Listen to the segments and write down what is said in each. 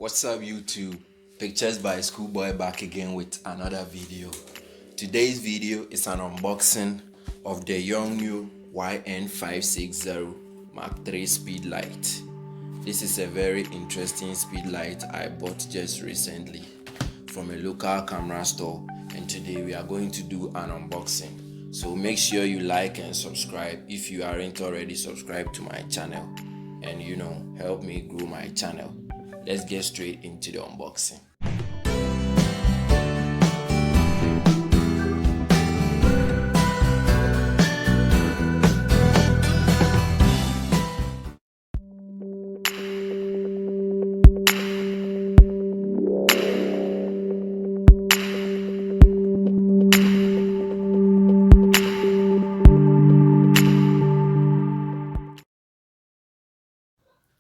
What's up YouTube? Pictures by Schoolboy back again with another video. Today's video is an unboxing of the Yongnuo YN560 Mark III speedlight. This is a very interesting speedlight I bought just recently from a local camera store, and today we are going to do an unboxing. So make sure you like and subscribe if you aren't already subscribed to my channel, and help me grow my channel. Let's get straight into the unboxing.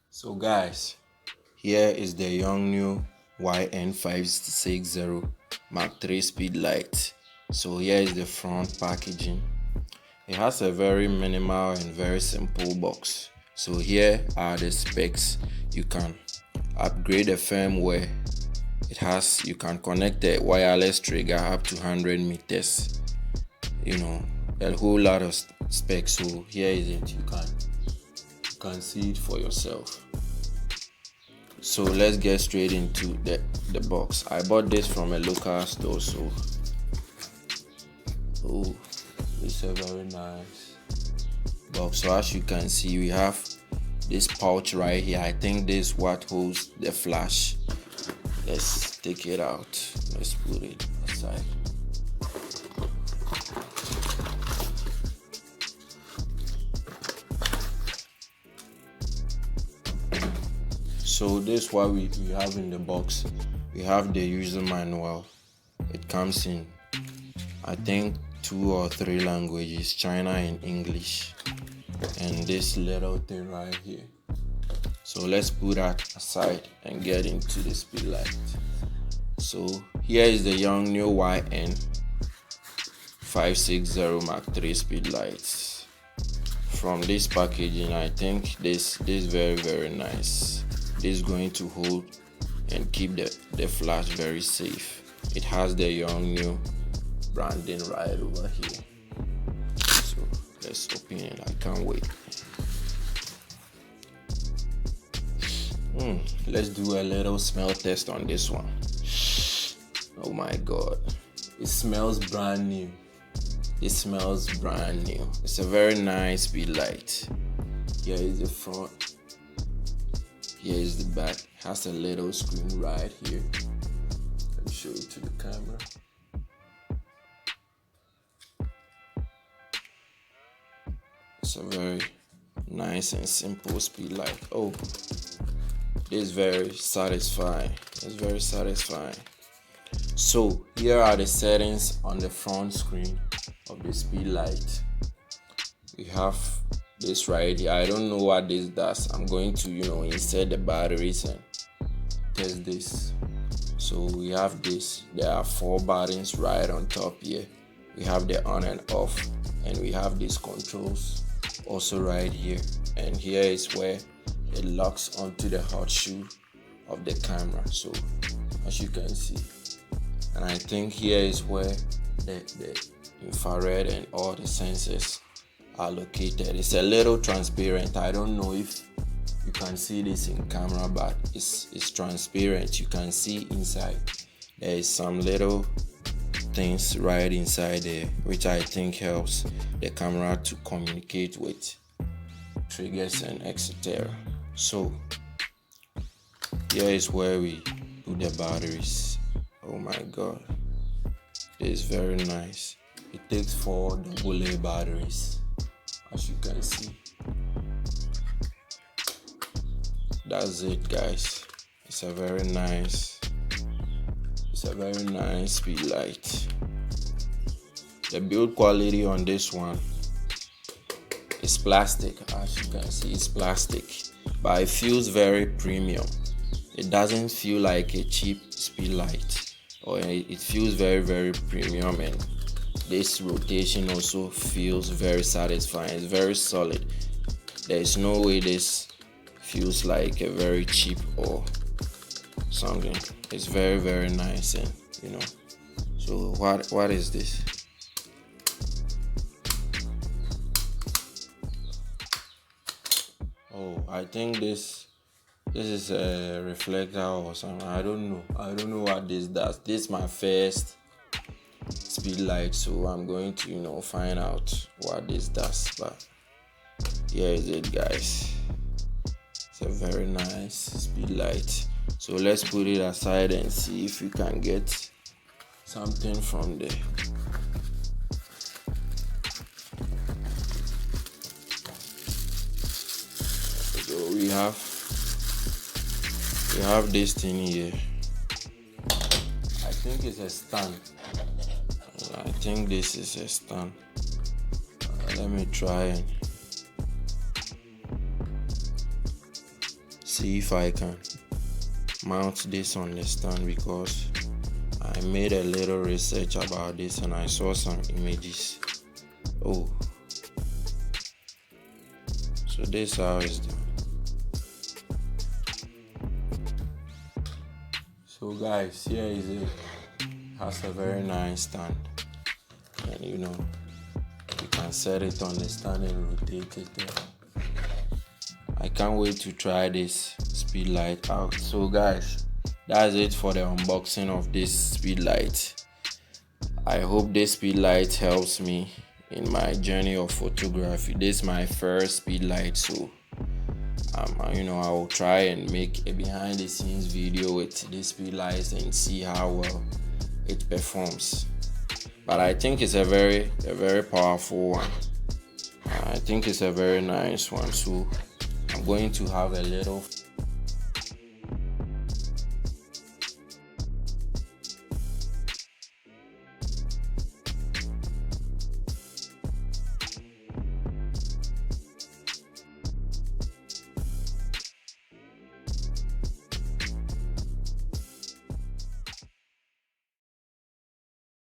So guys, here is the Yongnuo YN560 Mark III speedlight. So here is the front packaging. It has a very minimal and very simple box. So here are the specs. You can upgrade the firmware. You can connect a wireless trigger up to 100 meters. A whole lot of specs. So here is it. You can see it for yourself. So let's get straight into the box. I bought this from a local store, so it's a very nice box. So as you can see, we have this pouch right here. I think this is what holds the flash. Let's take it out. Let's put it aside. So this is what we have in the box. We have the user manual. It comes in, I think, 2 or 3 languages, China and English, and this little thing right here. So let's put that aside and get into the speedlight. So here is the Yongnuo YN560 Mark III speedlights. From this packaging, I think this is very nice. This is going to hold and keep the flash very safe. It has the Yongnuo branding right over here. So let's open it. I can't wait. Let's do a little smell test on this one. Oh my god, it smells brand new. It smells brand new. It's a very nice speedlight. Here is the front. Here is the back. It has a little screen right here. Let me show it to the camera. It's a very nice and simple speedlight. Oh, this is very satisfying. It's very satisfying. So here are the settings on the front screen of the speedlight. We have this right here. I don't know what this does. I'm going to insert the batteries and test this. So we have this. There are 4 buttons right on top here. We have the on and off, and we have these controls also right here, and here is where it locks onto the hot shoe of the camera. So as you can see, and I think here is where the infrared and all the sensors are located. It's a little transparent. I don't know if you can see this in camera, but it's transparent. You can see inside. There is some little things right inside there, which I think helps the camera to communicate with triggers and etc. So here is where we put the batteries. Oh my god, this is very nice. It takes 4 AA batteries, as you can see. That's it, guys. It's a very nice speedlight. The build quality on this one is plastic. As you can see, it's plastic, but it feels very premium. It doesn't feel like a cheap speedlight, or it feels very premium, and this rotation also feels very satisfying. It's very solid. There is no way this feels like a very cheap or something. It's very, very nice, and so what is this? Oh, I think this is a reflector or something. I don't know what this does. This is my first speed light, so I'm going to find out what this does. But here is it, guys. It's a very nice speed light. So let's put it aside and see if we can get something from there. So we have this thing here. I think it's a stand. I think this is a stand. Let me try and see if I can mount this on the stand, because I made a little research about this and I saw some images. Oh, so this is how it's done. So guys, here is it. Has a very nice stand, and you can set it on the stand and rotate it there. I can't wait to try this speed light out. So guys, that's it for the unboxing of this speed light. I hope this speed light helps me in my journey of photography. This is my first speed light, so I will try and make a behind the scenes video with this speed lights and see how well it performs. But I think it's a very powerful one. I think it's a very nice one, so I'm going to have a little